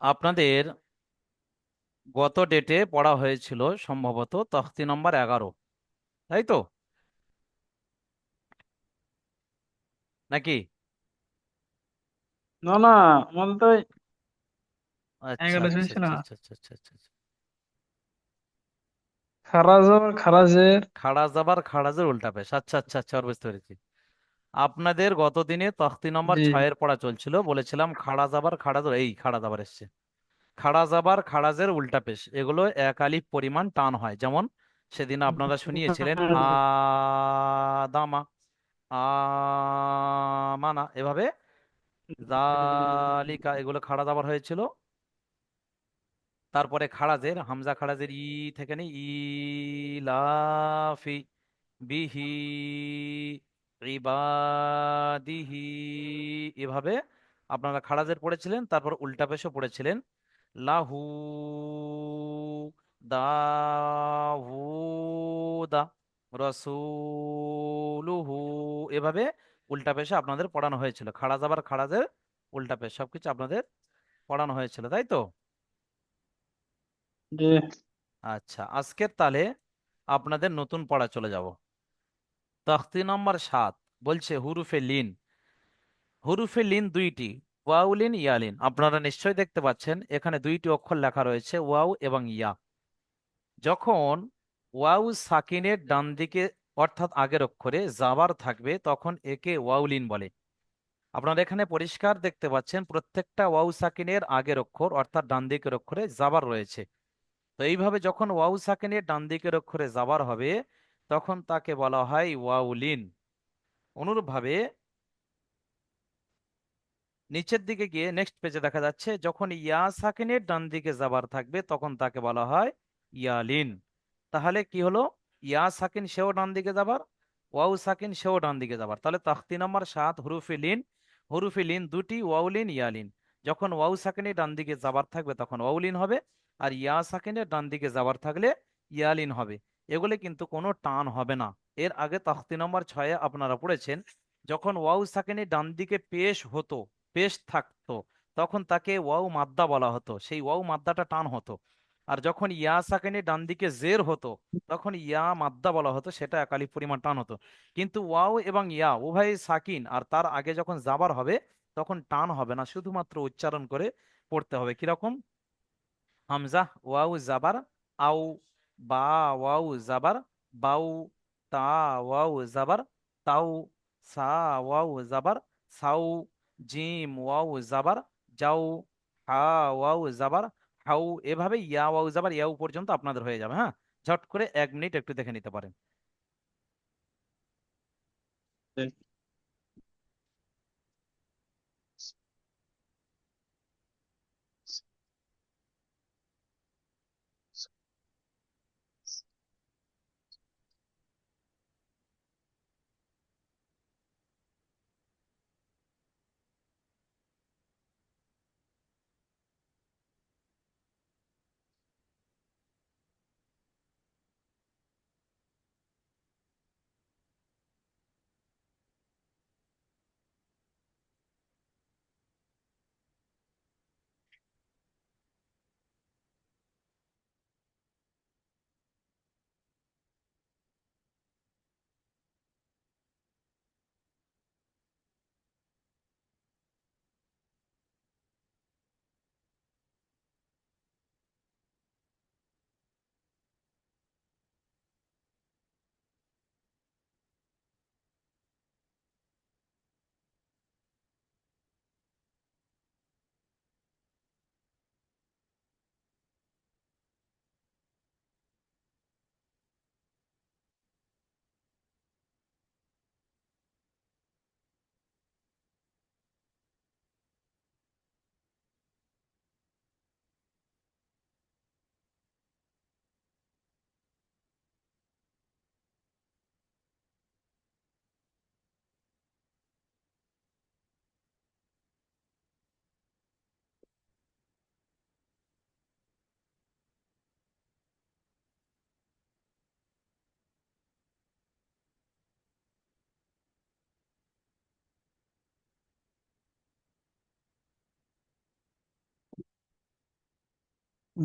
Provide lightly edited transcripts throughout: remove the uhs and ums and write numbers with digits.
আপনাদের গত ডেটে পড়া হয়েছিল সম্ভবত তখতি নম্বর 11, তাই তো নাকি? না না, আমাদের তো আচ্ছা 11 আচ্ছা চলছে না। আচ্ছা আচ্ছা আচ্ছা আচ্ছা আচ্ছা আচ্ছা। খারাজ আবার খারাজের। খাড়া জাবার খাড়াজের উল্টা পেশ, আচ্ছা আচ্ছা আচ্ছা, আর বুঝতে পেরেছি। আপনাদের গত দিনে তখতি নম্বর জি। 6-এর পড়া চলছিল, বলেছিলাম খাড়া জাবার খাড়াজের, এই খাড়া জাবার এসছে। খাড়া জাবার খাড়াজের উল্টা পেশ এগুলো এক আলিফ পরিমাণ টান হয়, যেমন সেদিন আপনারা শুনিয়েছিলেন আদামা, আমানা, এভাবে জালিকা, এগুলো খাড়া দাবার হয়েছিল। তারপরে খাড়াজের হামজা খাড়াজের থেকে নেই ইলাফি বিহি ইবাদিহি, এভাবে আপনারা খাড়াজের পড়েছিলেন। তারপর উল্টা পেশও পড়েছিলেন, লাহু দাউদা রসুলুহু, এভাবে উল্টা পেশা আপনাদের পড়ানো হয়েছিল। খাড়াজ আবার খাড়াজের উল্টা পেশ সবকিছু আপনাদের পড়ানো হয়েছিল, তাই তো? জি। আচ্ছা, আজকের তালে আপনাদের নতুন পড়া চলে যাব। তখতি নম্বর 7 বলছে হুরুফে লিন। হুরুফে লিন দুইটি, ওয়াউলিন ইয়ালিন। আপনারা নিশ্চয়ই দেখতে পাচ্ছেন এখানে দুইটি অক্ষর লেখা রয়েছে, ওয়াও এবং ইয়া। যখন ওয়াউ সাকিনের ডান দিকে অর্থাৎ আগের অক্ষরে জাবার থাকবে তখন একে ওয়াউলিন বলে। আপনারা এখানে পরিষ্কার দেখতে পাচ্ছেন প্রত্যেকটা ওয়াউ সাকিনের আগের অক্ষর অর্থাৎ ডান দিকের অক্ষরে জাবার রয়েছে। তো এইভাবে যখন ওয়াউ সাকিনের ডান দিকের অক্ষরে জাবার হবে তখন তাকে বলা হয় ওয়াউলিন। অনুরূপভাবে নিচের দিকে গিয়ে নেক্সট পেজে দেখা যাচ্ছে যখন ইয়া সাকিনের ডান দিকে জাবার থাকবে তখন তাকে বলা হয় ইয়ালিন। তাহলে কি হলো? ইয়া সাকিন সেও ডান দিকে যাবার, ওয়াউ সাকিন সেও ডান দিকে যাবার। তাহলে তাখতি নাম্বার 7 হুরুফে লিন। হুরুফে লিন দুটি, ওয়াউলিন ইয়ালিন। যখন ওয়াউ সাকিনের ডান দিকে যাবার থাকবে তখন ওয়াউলিন হবে, আর ইয়া সাকিনের ডান দিকে যাবার থাকলে ইয়ালিন হবে। এগুলো কিন্তু কোনো টান হবে না। এর আগে তাখতি নম্বর 6 আপনারা পড়েছেন যখন ওয়াউ সাকিনের ডান দিকে পেশ হতো, পেশ থাকতো, তখন তাকে ওয়াও মাদ্দা বলা হতো, সেই ওয়াও মাদ্দাটা টান হতো। আর যখন ইয়া সাকিনের ডান দিকে জের হতো তখন ইয়া মাদ্দা বলা হতো, সেটা একালি পরিমাণ টান হতো। কিন্তু ওয়াও এবং ইয়া উভয় সাকিন, আর তার আগে যখন জাবার হবে তখন টান হবে না, শুধুমাত্র উচ্চারণ করে পড়তে হবে। কিরকম? হামজা ওয়াও জাবার আউ, বা ওয়াও জাবার বাউ, তা ওয়াও জাবার তাউ, সা ওয়াও জাবার সাউ, জিম ওয়াও জাবার যাও, হা ওয়াও জাবার হাউ। এভাবে ইয়া ওয়াও জাবার ইয়াও পর্যন্ত আপনাদের হয়ে যাবে। হ্যাঁ, ঝট করে 1 মিনিট একটু দেখে নিতে পারেন। জি।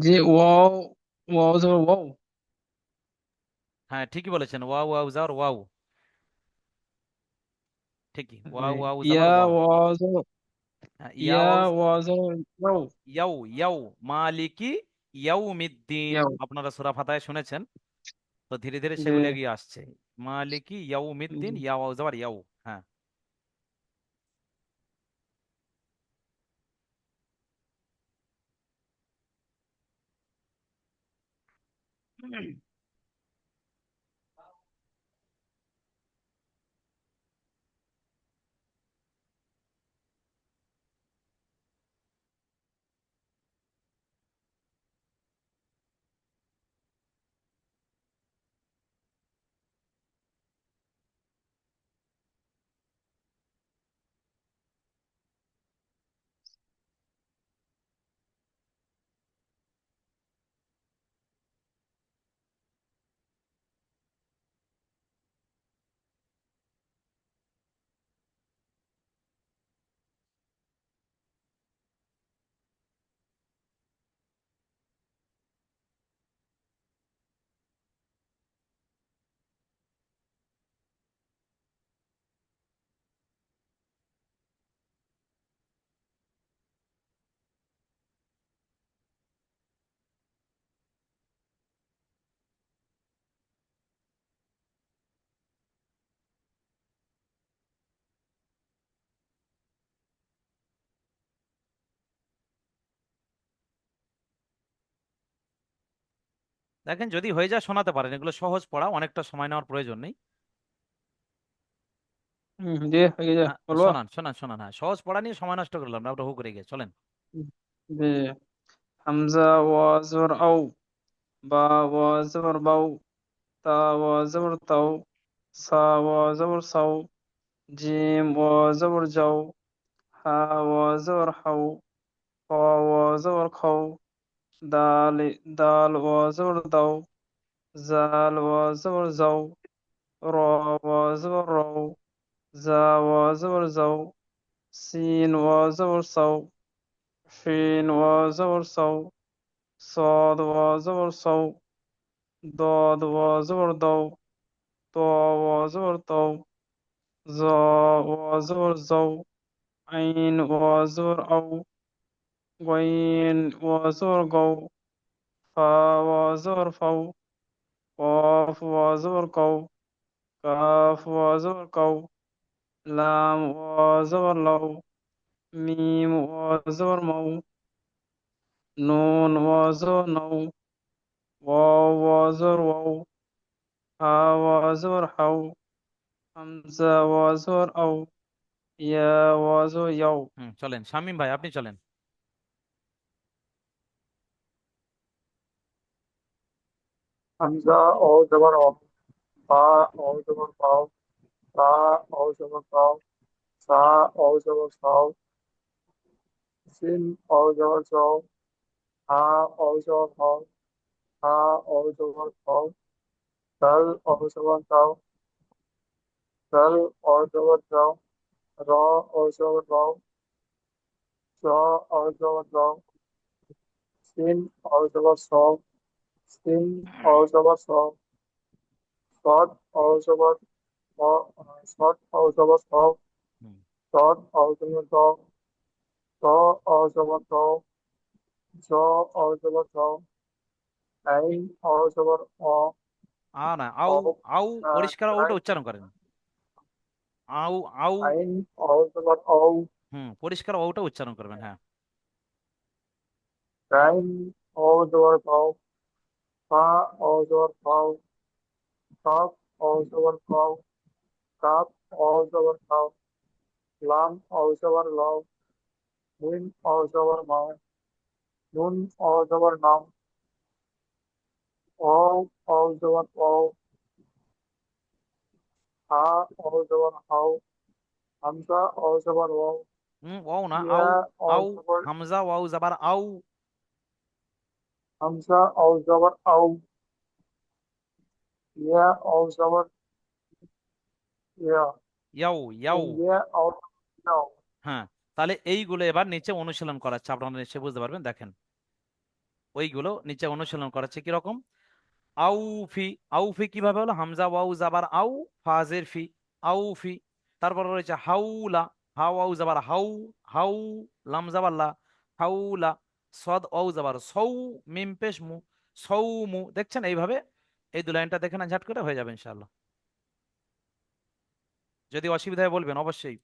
যে ওয়াও, ওয়াও জবর ওয়াও। হ্যাঁ ঠিকই বলেছেন, ওয়াও ওয়াও যাওয়ার ওয়াও, ঠিকই, ওয়াও ওয়াও যাবার ইয়া ওয়াও। ওয়াও জবর হ্যাঁ, ইয়া ইয়া ওয়াও, ওয়াও জবর ওয়াও। ইয়াও ইয়াও, মালিকি ইয়াউমিদ্দিন, ইয়াও। আপনারা সূরা ফাতিহায় শুনেছেন, তো ধীরে ধীরে জি। সেগুলো এগিয়ে আসছে। মালিকি ইয়াউমিদ্দিন, জি। ইয়া ওয়াও যাবার ইয়াও। হ্যাঁ। দেখেন যদি হয়ে যায় শোনাতে পারেন, এগুলো সহজ পড়া, অনেকটা সময় নেওয়ার প্রয়োজন নেই। জি হয়ে যা বলবো। শোনান শোনান শোনান, হ্যাঁ সহজ পড়া নিয়ে সময় নষ্ট করলাম না, ওটা হু করে গিয়ে চলেন। জি। হামজা ওয়াও জবর আও, বা ওয়াও জবর বাও, তা ওয়াও জবর তাও, সা ওয়াও জবর সাও, জিম ওয়াও জবর যাও, হা ওয়াও জবর হাও, খ ওয়াও জবর খাও, দাল দাল ওয়াও জবর দাও, জাল ওয়াও জবর যাও, র ওয়াও জবর রাও, জা ওয়াও জবর যাও, সিন ওয়াও জবর সাও, শিন ওয়াও জবর সাও, صاد وزبر صو، ضاد وزبر ضو، طا وزبر طو، ظا وزبر زو، عين وزبر أو، غين وزبر غو، فا وزبر فو، قاف وزبر قو، كاف وزبر قو، لام وزبر لو، ميم وزبر مو، نون وزبر نو، واو وزبر واو، ها وزبر حو، همزة وزبر أو، ইয়া ওয়াজু ইয়াও। চলেন শামীম ভাই, আপনি চলেন। হামজা ও জবর অ, বা ও জবর পাও, তা ও জবর পাও, সা ও জবর সাও, সিন ও জবর সও, হা ও জবর হও, হা ও জবর হও, দাল ও জবর দাও, দাল ও জবর দাও, র ও জবর রাও, জ ও জবর রাও, সিন ও জবর সও, সিন ও জবর সও, সদ ও জবর স, সদ ও জবর সও, হুম। সদ ও জবর দাও, ত ও জবর দাও, জ ও জবর জ, আইন ও জবর অ, না, আউ, অ, আউ, পরিষ্কার ওটা প্রাইম, উচ্চারণ করেন। আউ, আউ। আইন ও জবর ও, পরিষ্কার ওটা উচ্চারণ করবেন, হ্যাঁ। প্রাইম ও জবর পাও, ফা ও জবর পাও, কাপ ও জবর পাও, কাপ ও জবর পাও, লাম ও জবর লাও, মিম ও জবর মাও, নুন ও জবর নাম, ও ও জবর ও, হা ও জবর হাও, হামজা ও জবর ও, ওয়াও না, আউ, ইয়া ও আউ, জবর, হামজা ওয়াও যাবার আউ। হামজা ও জবর আও, ইয়া ও জবর ইয়া, ইয়াও ইয়াও। ইয়া ও নাও। হ্যাঁ, তাহলে এইগুলো এবার নিচে অনুশীলন করাচ্ছে, আপনারা নিশ্চয়ই বুঝতে পারবেন, দেখেন। ওইগুলো নিচে অনুশীলন করাচ্ছে কিরকম। আউফি, আউফি কিভাবে হলো, হামজা ওয়াউ জাবার আউ, ফাজের ফি, আউফি। তারপর রয়েছে হাউলা, হাউ আউ জাবার হাউ, হাউ, লাম জাবার লা, হাউলা, সদ ওয়াউ জাবার সৌ, মিম পেশ মু, সৌমু। দেখছেন এইভাবে এই দু লাইনটা দেখে না ঝাট করে হয়ে যাবে ইনশাআল্লাহ। যদি অসুবিধা হয় বলবেন অবশ্যই।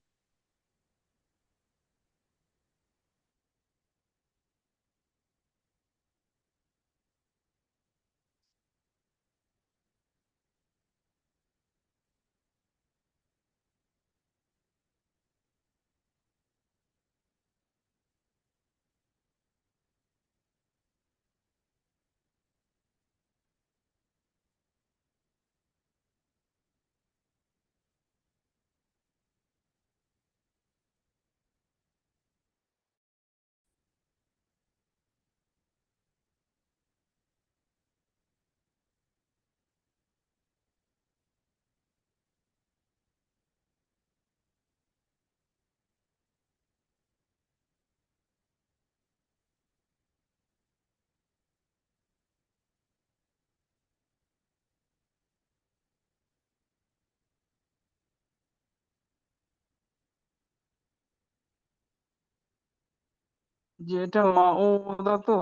যে এটা মাউদা তো।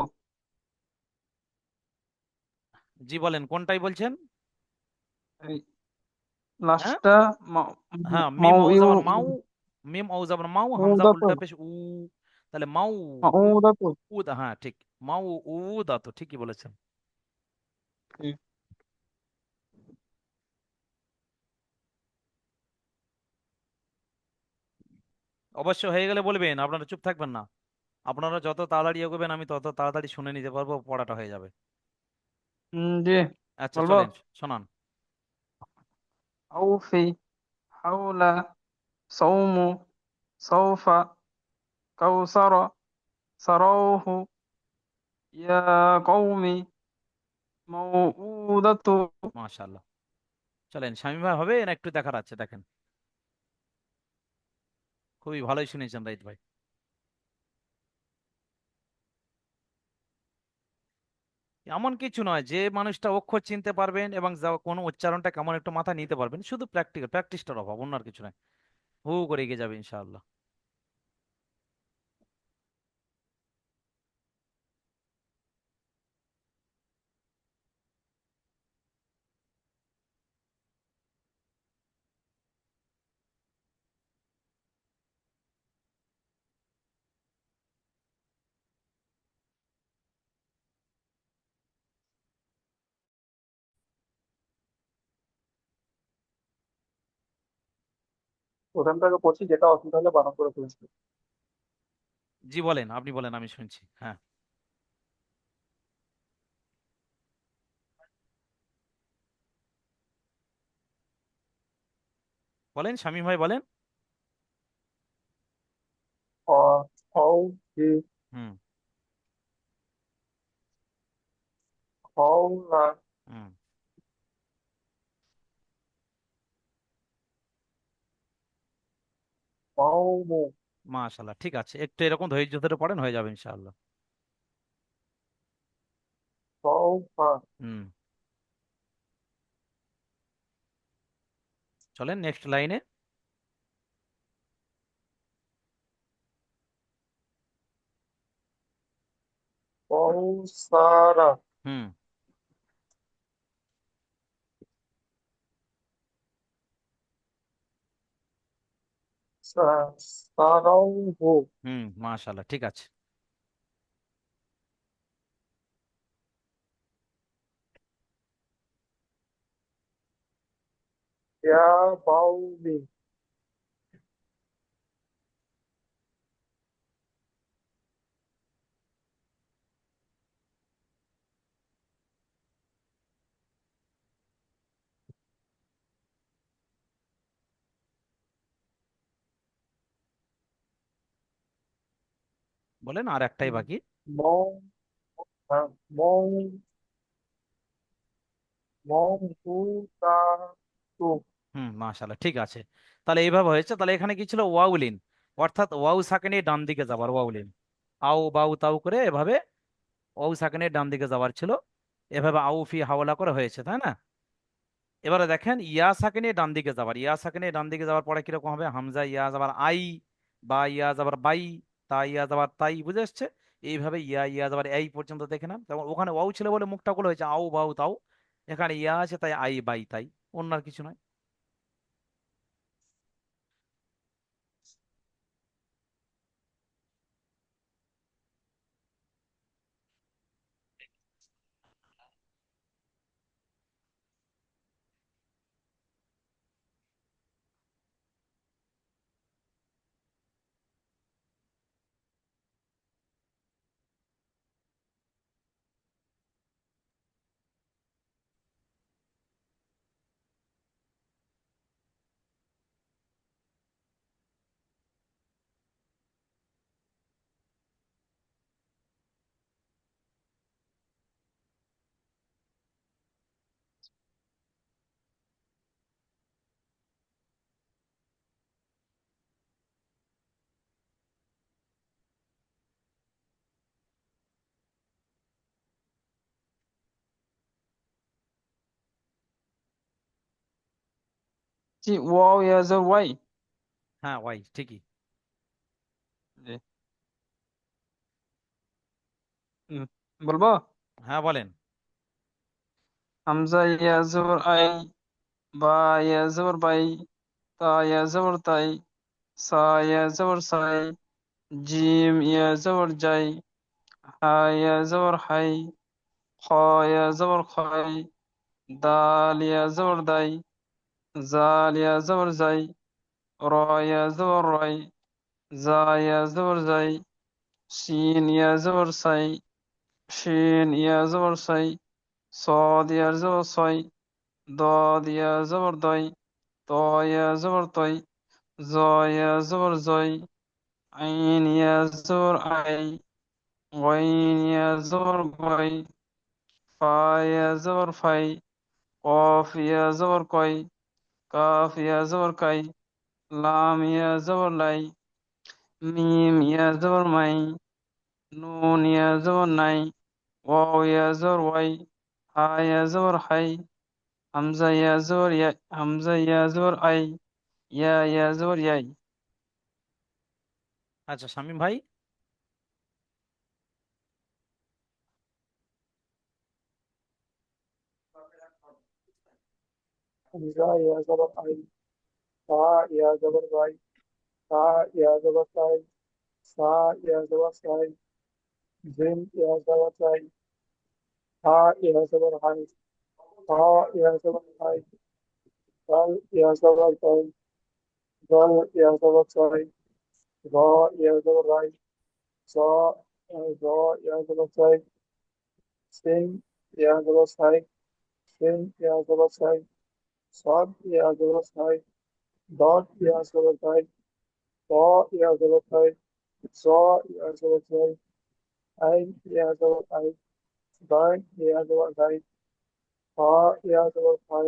জি বলেন কোনটাই বলছেন। এই হ্যাঁ, লাস্টটা হ্যাঁ, মিম মাউ ও ইউ যাবার মাউ, মিম ও যাবার মাউ, হামজা মাউদা তো। উল্টা পেশ উ। তাহলে মাউ মাউদা তো। উদা, হ্যাঁ ঠিক, মাউ উদা, তো ঠিকই বলেছেন। হুম। অবশ্য হয়ে গেলে বলবেন, আপনারা চুপ থাকবেন না। আপনারা যত তাড়াতাড়ি এগোবেন আমি তত তাড়াতাড়ি শুনে নিতে পারবো, পড়াটা হয়ে যাবে। জি আচ্ছা বলবো। চলেন শোনান। আউফি, হাওলা, সৌমু, সৌফা, কাউসারা, সারাউহু, ইয়া কওমি, মাউউদাতু। মাশাআল্লাহ। চলেন শামীম ভাই হবে না একটু দেখার আছে, দেখেন। খুবই ভালোই শুনেছেন রাইত ভাই। এমন কিছু নয়, যে মানুষটা অক্ষর চিনতে পারবেন এবং যা কোনো উচ্চারণটা কেমন একটু মাথায় নিতে পারবেন, শুধু প্র্যাকটিসটার অভাব, অন্য আর কিছু নয়। হু হু করে এগিয়ে যাবে ইনশাআল্লাহ। ওখান থেকে পড়ছি, যেটা অসুবিধা হলে বারণ করে ফেলেছি। জি বলেন, আপনি বলেন, আমি শুনছি, হ্যাঁ। বলেন শামীম ভাই বলেন। অ, ও, জি, হুম। হও না, হুম। মাও, মাশাআল্লাহ, ঠিক আছে, একটু এরকম ধৈর্য ধরে পড়েন, হয়ে যাবে ইনশাআল্লাহ। সৌফা, হুম। চলেন নেক্সট লাইনে। কৌসারা, হুম। সারাউহু, হুম। মাশাআল্লাহ, ঠিক আছে। ইয়া বাউমি, বলেন আর একটাই বাকি। মৌ, হ্যাঁ, মৌ, মৌহুতাতু, হুম। মাশাআল্লাহ, ঠিক আছে। তাহলে এইভাবে হয়েছে, তাহলে এখানে কি ছিল, ওয়াউলিন, অর্থাৎ ওয়াউ সাকিনে ডান দিকে যাবার ওয়াউলিন। আউ বাউ তাউ করে এভাবে ওয়াও সাকিনের ডান দিকে যাবার ছিল, এভাবে আউফি হাওলা করে হয়েছে, তাই না? এবারে দেখেন ইয়া সাকিনের ডান দিকে যাবার, ইয়া সাকিনের ডান দিকে যাওয়ার পরে কিরকম হবে, হামজা ইয়া যাবার আই, বা ইয়া যাবার বাই, তা ইয়া যাবার তাই, বুঝে আসছে? এইভাবে ইয়া ইয়া যাবার এই পর্যন্ত দেখে না, যেমন ওখানে ওয়াও ছিল বলে মুখটা গুলো হয়েছে আউ বাউ তাও, এখানে ইয়া আছে তাই আই বাই তাই, অন্য আর কিছু নয়। জি, ওয়াও ইয়াজর ওয়াই। হ্যাঁ ওয়াই ঠিকই। জি। হুম, বলবো। হ্যাঁ বলেন। হামজা ইয়াজর আই, বা ইয়াজর বাই, তা ইয়াজর তাই, সা ইয়াজর সাই, জিম ইয়াজর যাই, হা ইয়াজর হাই, খ ইয়াজর খাই, দাল ইয়াজর দাই, জাল ইয়াজর যাই, র ইয়াজর রাই, জা ইয়াজর যাই, শিন ইয়াজর সাই, শিন ইয়াজর সাই, صاد يا زبر صي، ضاد يا زبر ضي، طا يا زبر طي، زا يا زبر زي، عين يا زبر عي، غين يا زبر غي، فا يا زبر فاي، قاف يا زبر قي، كاف يا زبر كي، لام يا زبر لاي، ميم يا زبر ماي، نون يا زبر ناي، واو يا زبر واي، ها يا زبر حي، হামজা ইয়া জবর ইয়া, হামজা ইয়া জবর আই, ইয়া ইয়া জবর ইয়াই। আচ্ছা শামীম ভাই। হামজা ইয়া জবর আই, তা ইয়া জবর বাই, তা ইয়া জবর তাই, সা ইয়া জবর সাই, জিম ইয়া জবর তাই, হা ইয়া জবর হাই, হা ইয়া জবর হাই, দাল ইয়া জবর তাই, দল ইয়া জবর তাই, র ইয়া জবর রাই, জ র ইয়া জবর তাই, সিন ইয়া জবর সাই, সিন ইয়া জবর সাই, صاد ইয়া জবর সাই, দল ইয়া জবর তাই, ত ইয়া জবর তাই, জ ইয়া জবর তাই, আই ইয়া জবর আই, দাই ইয়া জবর দাই, ফা ইয়া জবর ফাই,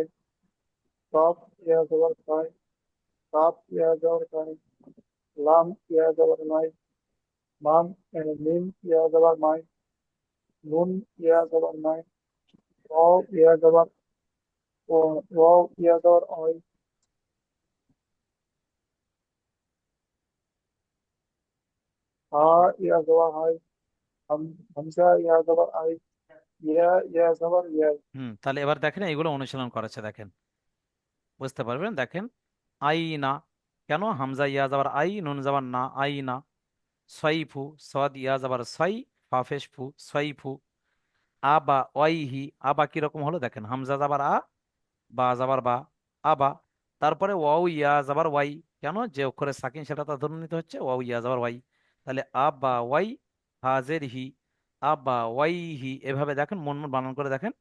কাফ ইয়া জবর ফাই, কাফ ইয়া জবর ফাই, লাম ইয়া জবর নাই, মাম মিম ইয়া জবর মাই, নুন ইয়া জবর নাই, ওয়াও ইয়া জবর ওয়াও ইয়া জবর ওই, হা ইয়া জবর হাই, হামজা ইয়া জবর আই, ইয়া ইয়া জবর ইয়াই। তাহলে এবার দেখেন এগুলো অনুশীলন করেছে, দেখেন বুঝতে পারবেন। দেখেন আই না, কেন হামজা ইয়া যাবার আই, নুন যাবার না, আই না। সয়ফু, সদ ইয়া যাবার সই, ফাফেশ ফু, সয়ফু। আবা ওয়াইহি, আবা কিরকম হলো দেখেন, হামজা যাবার আ, বা যাবার বা, আবা। তারপরে ওয়াও ইয়া যাবার ওয়াই, কেন যে অক্ষরে সাকিন সেটা তো ধরে নিতে হচ্ছে, ওয়াও ইয়া যাবার ওয়াই। তাহলে আবা ওয়াই, হাজের হি, আবা ওয়াই হি। এভাবে দেখেন মন মন বানান করে দেখেন,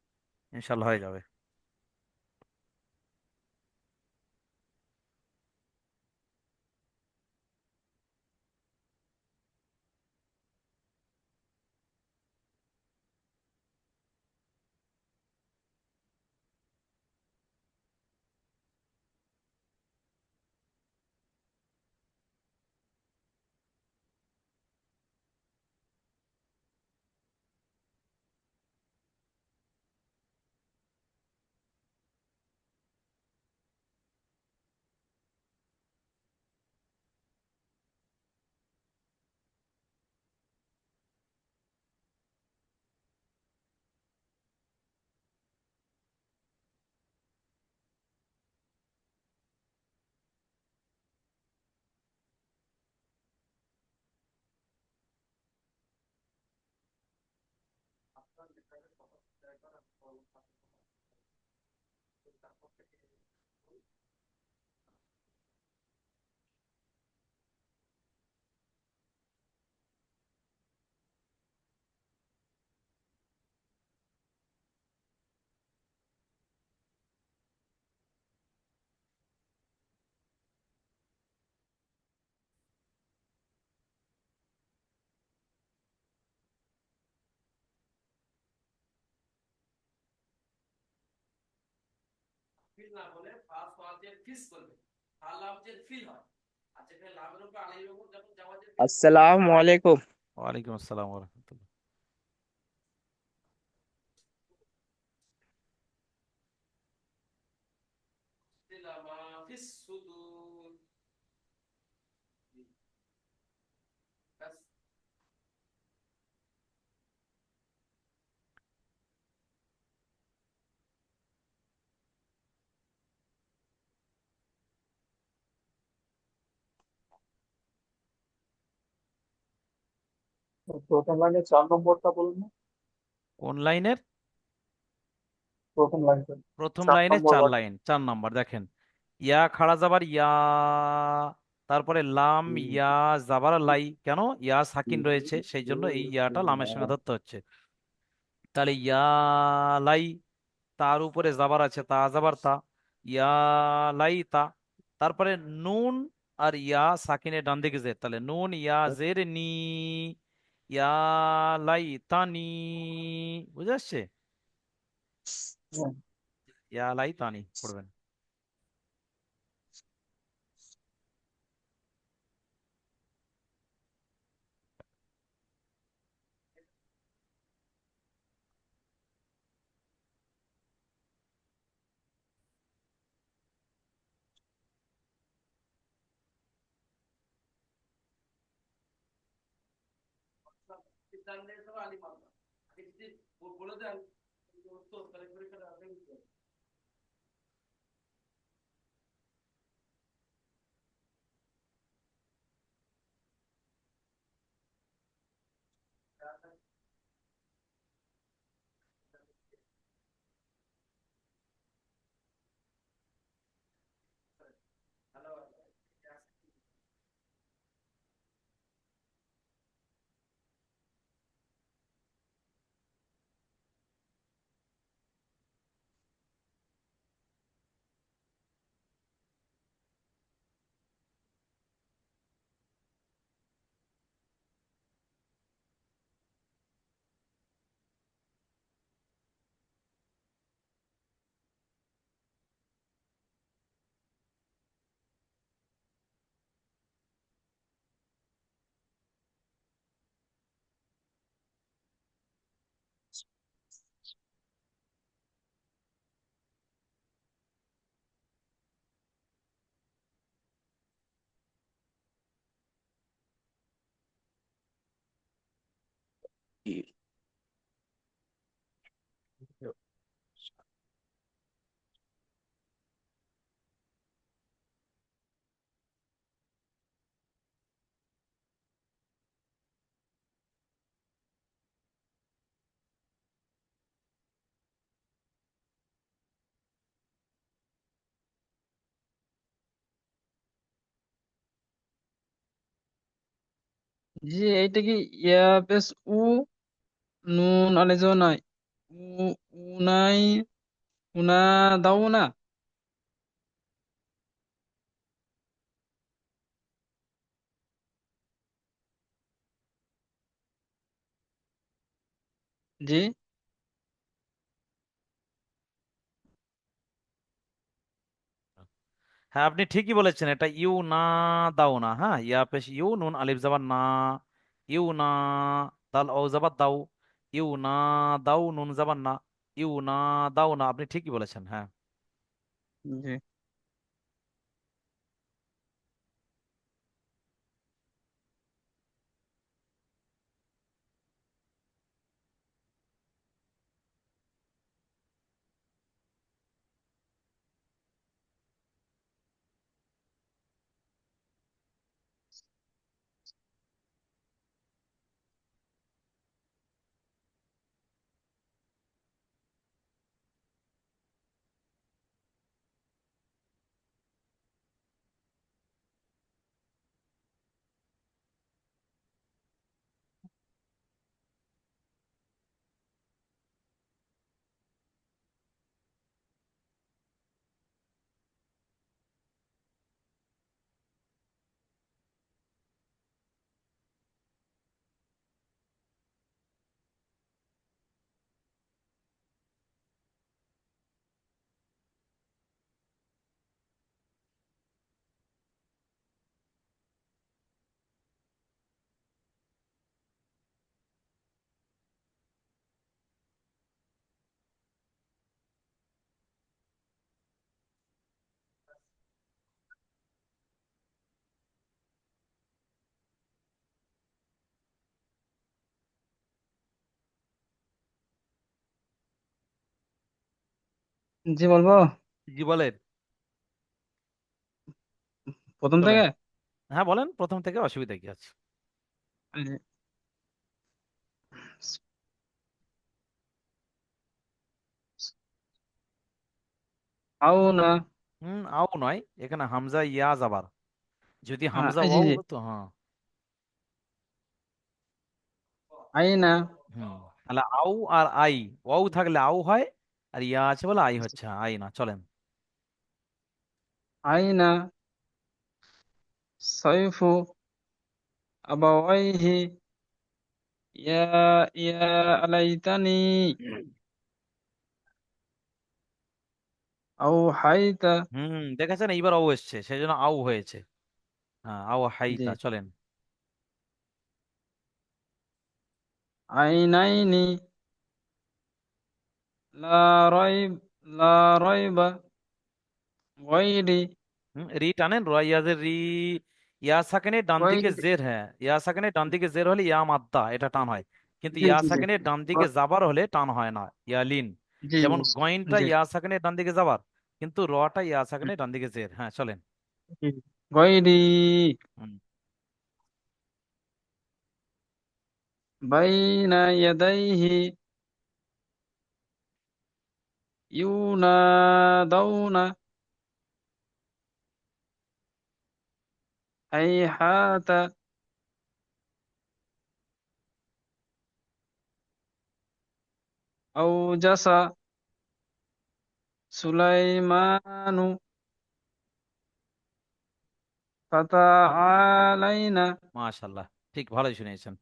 ইনশাল্লাহ হয়ে যাবে। আসসালামু আলাইকুম। ওয়ালাইকুম আসসালাম ওয়া রাহমাতুল্লাহ। তো প্রথম লাইনে 4 নম্বরটা বলুন না। কোন লাইনের? প্রথম লাইনটা, প্রথম চার লাইনে নম্বর চার ওয়ার্ড। লাইন, 4 নম্বর দেখেন। ইয়া খাড়া যাবার ইয়া, তারপরে লাম ইয়া যাবার লাই, কেন? ইয়া সাকিন রয়েছে, সেই জন্য এই ইয়াটা লামের সঙ্গে ধরতে হচ্ছে। তাহলে ইয়া লাই, তার উপরে যাবার আছে, তা যাবার তা, ইয়া লাই তা। তারপরে নুন আর ইয়া সাকিনের ডান দিকে জের, তাহলে নুন ইয়া জের নি, ইয়া লাই তানি। বুঝে আসছে? হ্যাঁ। ইয়া লাই তানি পড়বেন। জি, এইটা কি ইয়া পেশ উ, নুন আলিজ নাই, উ, উনাই, উনা দাও না। জি। হ্যাঁ, আপনি ঠিকই বলেছেন, এটা ইউ না দাও না। হ্যাঁ, ইয়া পেশ ইউ, নুন আলিফ যাবার না, ইউ না, দাল ও যাবার দাও, ইউ না দাও, নুন যাবার না, ইউ না দাও না। আপনি ঠিকই বলেছেন, হ্যাঁ। জি। জি বলবো। জি বলেন। প্রথম চলেন। থেকে। হ্যাঁ বলেন, প্রথম থেকে, অসুবিধা কি আছে? আও না। আও নয়, এখানে হামজা ইয়া যাবার। যদি হামজা জি ওয়াও জি। হতো, হ্যাঁ। আইনা। হুম। তাহলে আউ আর আই, ওয়াও থাকলে আউ হয়, আর ইয়া আছে বলে আই হচ্ছে, আই না। চলেন। আইনা সাইফু আবাওয়াইহি ইয়া ইয়া আলাইতানি আও হাইতা। দেখেছেন, এইবার আউ এসছে, সেই জন্য আউ হয়েছে। হ্যাঁ, আউ জি। হাইতা। চলেন। আইনাইনি লা রাইব লা রাইবা গায়রি রি টানেন, ইয়াজের রি। ইয়া সাকিনের ডান দিকে গায়রি। জের, হ্যাঁ, ইয়া সাকিনের ডান দিকে জের হলে ইয়া মাদ্দা, এটা টান হয়। কিন্তু জি ইয়া জি জি। সাকিনের ডান দিকে জাবার হলে টান হয় না, ইয়া লিন। জি যেমন জি গইনটা জি। ইয়া সাকিনের ডান দিকে যাবার, কিন্তু রটা ইয়া সাকিনের ডান দিকে জের। হ্যাঁ চলেন। জি। গায়রি হুম। বাইনা ইয়াদাইহি ইউনাদাউনা হাইহাতা আওজাসা সুলাইমানু ফাতাআলাইনা। মাশাল্লাহ, ঠিক ভালোই শুনিয়েছেন।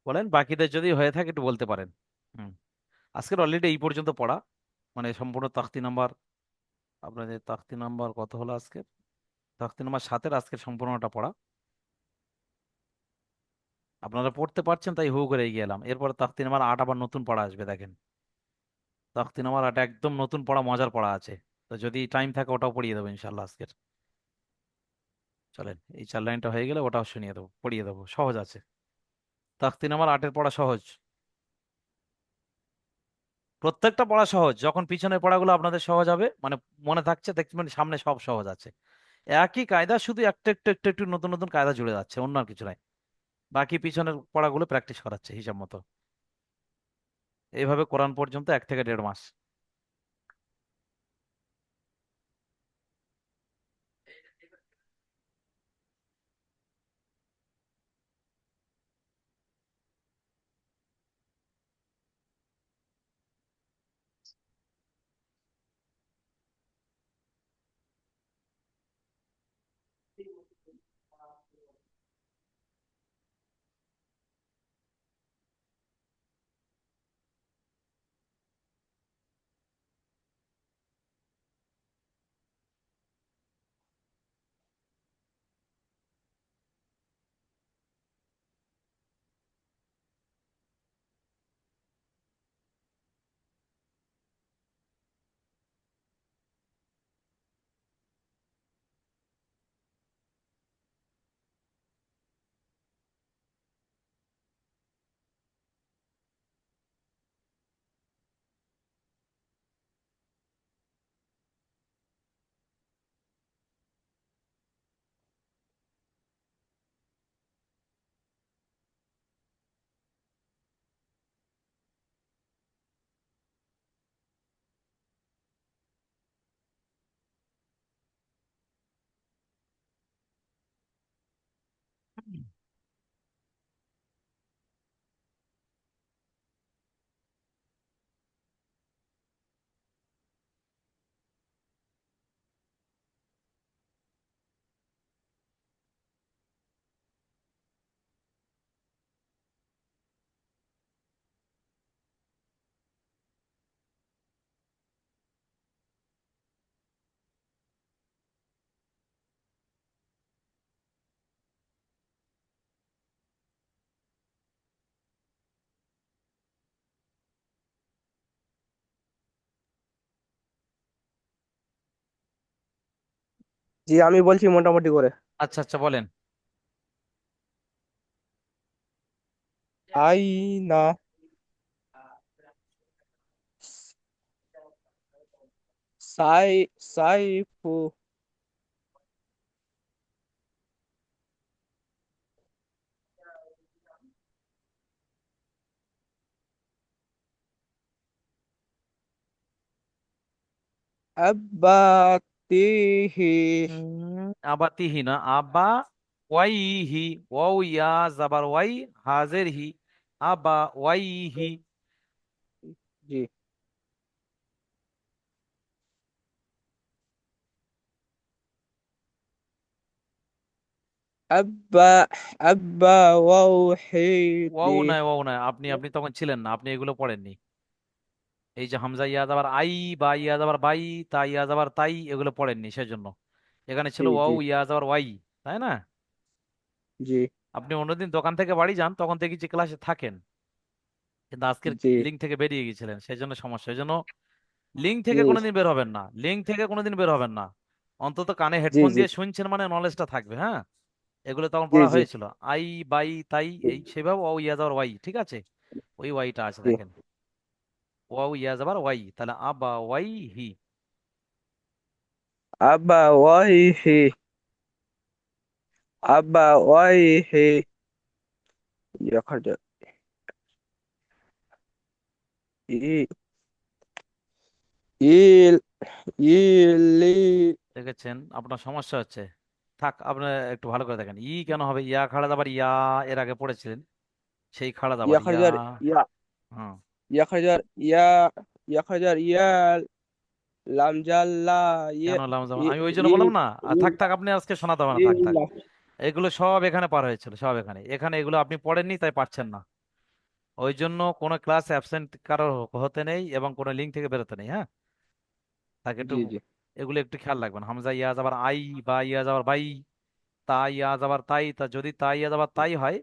বলেন, বাকিদের যদি হয়ে থাকে একটু বলতে পারেন। হুম। আজকের অলরেডি এই পর্যন্ত পড়া, মানে সম্পূর্ণ তাখতি নাম্বার, আপনাদের তাখতি নাম্বার কত হলো আজকে? তাখতি নাম্বার 7-এর আজকের সম্পূর্ণটা পড়া। আপনারা পড়তে পারছেন তাই হু করে এগিয়ে এলাম। এরপর তাখতি নাম্বার 8 আবার নতুন পড়া আসবে, দেখেন। তাখতি নাম্বার 8 একদম নতুন পড়া, মজার পড়া আছে। তো যদি টাইম থাকে ওটাও পড়িয়ে দেবো ইনশাল্লাহ আজকের। চলেন, এই 4 লাইনটা হয়ে গেলে ওটাও শুনিয়ে দেবো, পড়িয়ে দেবো, সহজ আছে। তাখতি নাম্বার 8-এর পড়া সহজ। প্রত্যেকটা পড়া সহজ, যখন পিছনের পড়াগুলো আপনাদের সহজ হবে, মানে মনে থাকছে, দেখবেন সামনে সব সহজ আছে। একই কায়দা, শুধু একটু একটু একটু একটু নতুন নতুন কায়দা জুড়ে যাচ্ছে, অন্য আর কিছু নাই। বাকি পিছনের পড়াগুলো প্র্যাকটিস করাচ্ছে হিসাব মতো। এইভাবে কোরআন পর্যন্ত 1 থেকে 1.5 মাস। জি আমি বলছি মোটামুটি করে। আচ্ছা আচ্ছা, বলেন। আইনা, সাই সাইফু, আব্বাতিহি, আবাতিহি না, আবা ওয়াইহি। ওয়াও ইয়া জাবার ওয়াই, হাজের হি, আবা ওয়াইহি। জি আব্বা, আব্বা ওয়াও ওয়াহিদি। নয়, ওয়াও নয়, আপনি আপনি তখন ছিলেন না, আপনি এগুলো পড়েননি। এই যে হামজা ইয়াদ আবার আই, বা ইয়াদ আবার বাই, তা ইয়াদ আবার তাই, এগুলো পড়েননি সেজন্য। এখানে ছিল জি জি ওয়াও ইয়াদ আবার ওয়াই, তাই না? জি আপনি অন্যদিন দোকান থেকে বাড়ি যান তখন দেখি যে ক্লাসে থাকেন, কিন্তু আজকের জি লিঙ্ক থেকে বেরিয়ে গেছিলেন, সেই জন্য সমস্যা। সেই জন্য লিঙ্ক থেকে জি কোনোদিন বের হবেন না, লিঙ্ক থেকে কোনোদিন বের হবেন না। অন্তত কানে জি হেডফোন জি দিয়ে শুনছেন মানে নলেজটা থাকবে, হ্যাঁ। এগুলো তখন জি পড়া জি হয়েছিল, আই বাই তাই, এই সেভাবে ও ইয়াজ আবার ওয়াই, ঠিক আছে। ওই ওয়াইটা আছে জি দেখেন, ওয়াও ইয়াজ আবার ওয়াই, তাহলে আবা ওয়াই হি। আব্বা ওয়াহিহি, আব্বা ওয়াহিহি, يخرج ই ইল ইলি। দেখেছেন আপনার সমস্যা হচ্ছে। থাক, আপনি একটু ভালো করে দেখেন, কেন হবে ইয়া খাড়া দাবার ইয়া, এর আগে পড়েছিলেন সেই খাড়া দাবার ইয়া। يخرج ইয়া হ্যাঁ, يخرج ইয়া يخرج ইয়া লামজাল্লা ইয়ে কেন লামজাম, ই আমি ওই জন্য ই বললাম না। ই থাক থাক, আপনি আজকে শোনাতে হবে না, থাক থাক। ইল্লা। এগুলো সব এখানে পার হয়েছিল, সব এখানে, এখানে এগুলো আপনি পড়েননি তাই পারছেন না। ওই জন্য কোনো ক্লাস অ্যাবসেন্ট কারো হতে নেই, এবং কোনো লিঙ্ক থেকে বেরোতে নেই, হ্যাঁ। তাকে একটু জি জি এগুলো একটু খেয়াল রাখবেন। হামজা ইয়াজ আবার আই, বা ইয়াজ আবার বাই, তা ইয়াজ আবার তাই, তা যদি তা ইয়াজ আবার তাই হয়,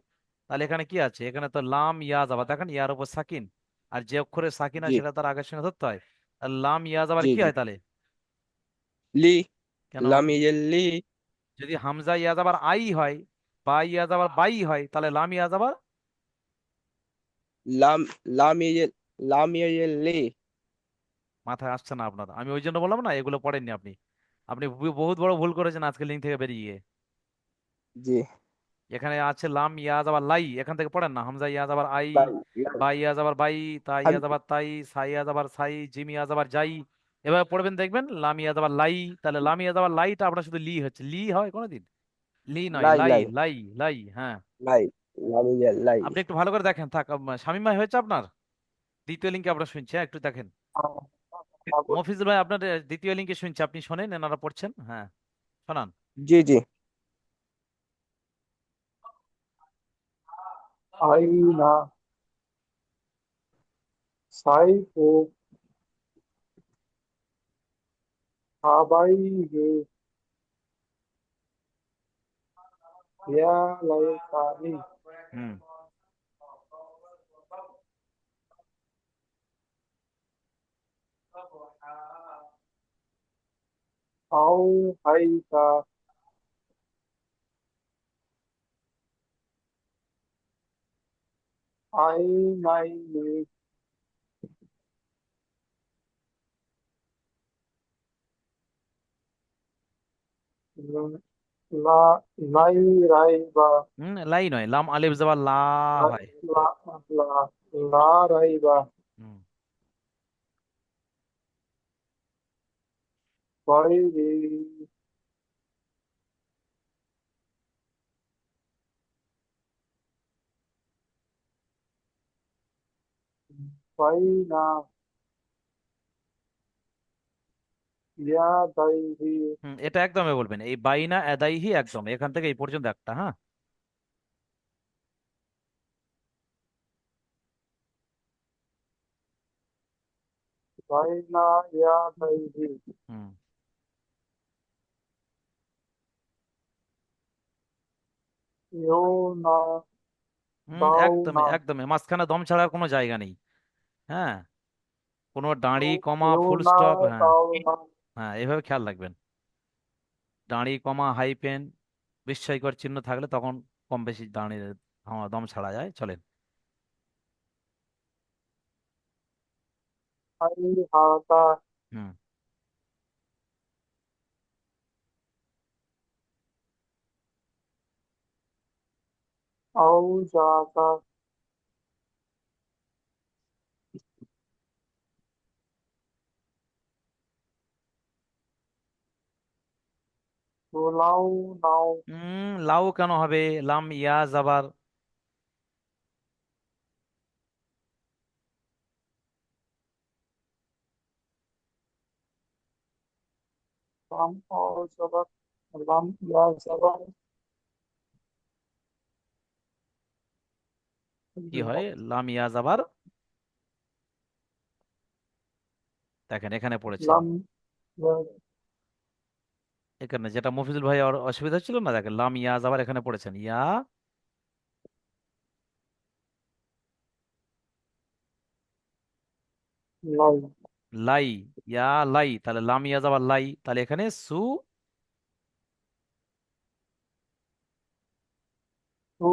তাহলে এখানে কি আছে? এখানে তো লাম ইয়াজ আবার, দেখেন ইয়ার উপর সাকিন, আর যে অক্ষরে সাকিন হয় জি সেটা তার আগের সঙ্গে ধরতে হয়। আর লাম ইয়াজ আবার জি কি জি হয় তাহলে? লি কেন? লাম ইয়েলি যদি হামজা ইয়াজ আবার আই হয়, বা ইয়াজ আবার বাই হয়, তাহলে লাম ইয়াজ আবার। লাম লাম ইয়েল লাম ইয়েলি। মাথায় আসছে না আপনার, আমি ওই জন্য বললাম না এগুলো পড়েননি আপনি। আপনি বহুত বড় ভুল করেছেন আজকে লিঙ্ক থেকে বেরিয়ে গিয়ে। জি এখানে আছে লাম ইয়াজ আবার লাই, এখান থেকে পড়েন না, হামজা ইয়াজ আবার আই, বাই বা ইয়াজ আবার বাই, তা ইয়াজ আবার তাই, সাই ইয়াজ আবার সাই, জিম ইয়াজ আবার যাই। এভাবে পড়বেন দেখবেন লাম ইয়াজ আবার লাই। তাহলে লাম ইয়াজ আবার লাইটা আপনার শুধু লি হচ্ছে, লি হয় কোনোদিন? লি নয়, লাই লাই লাই লাই লাই, হ্যাঁ। লাই লাম ইয়েল লাই। আপনি একটু ভালো করে দেখেন, থাক। শামীম ভাই হয়েছে আপনার? দ্বিতীয় লিঙ্কে আপনার শুনছে, হ্যাঁ, একটু দেখেন। মফিজুল ভাই আপনার দ্বিতীয় লিঙ্কে শুনছে, আপনি শোনেন, এনারা পড়ছেন, হ্যাঁ, শোনান। জি জি আইনা, সাইফু, আবাইহি, ইয়া লাইতানি, হুম। আও হাইতা, আইনাইনি, লা লাই রাইবা, লাই নয়, লাম আলিফ জবর লা লা হয়। লা লা লা রাইবা, হুম। গায়রি, বাইনা, ইয়াদাইহি, এটা একদমই বলবেন, এই বাইনা এদাইহি, একদম এখান থেকে এই পর্যন্ত একটা, হ্যাঁ। বাইনা ইয়াদাইহি, হুম। ইউনা, একদমই দাউনা, একদমই, মাঝখানে দম ছাড়ার কোনো জায়গা নেই, হ্যাঁ। কোনো দাঁড়ি কমা ফুল ইউনা, স্টপ, হ্যাঁ। দাউনা, হ্যাঁ, এভাবে খেয়াল রাখবেন। দাঁড়ি কমা হাইফেন বিস্ময়কর চিহ্ন থাকলে তখন কম বেশি দাঁড়িয়ে দম ছাড়া যায়। চলেন। هيهات হুম। أوجاك تلونو লাউ কেন হবে? লাম ইয়া জাবার। لم أوجبك لم يزبر কি হয়? লাম ইয়া জাবার। দেখেন এখানে পড়েছেন, لم ي- এখানে যেটা মফিজুল ভাই অসুবিধা ছিল না, দেখেন লাম ইয়া জাবার এখানে পড়েছেন ইয়া لي লাই, ইয়া লাই, তাহলে লাম ইয়া জাবার লাই, তাহলে এখানে সু تو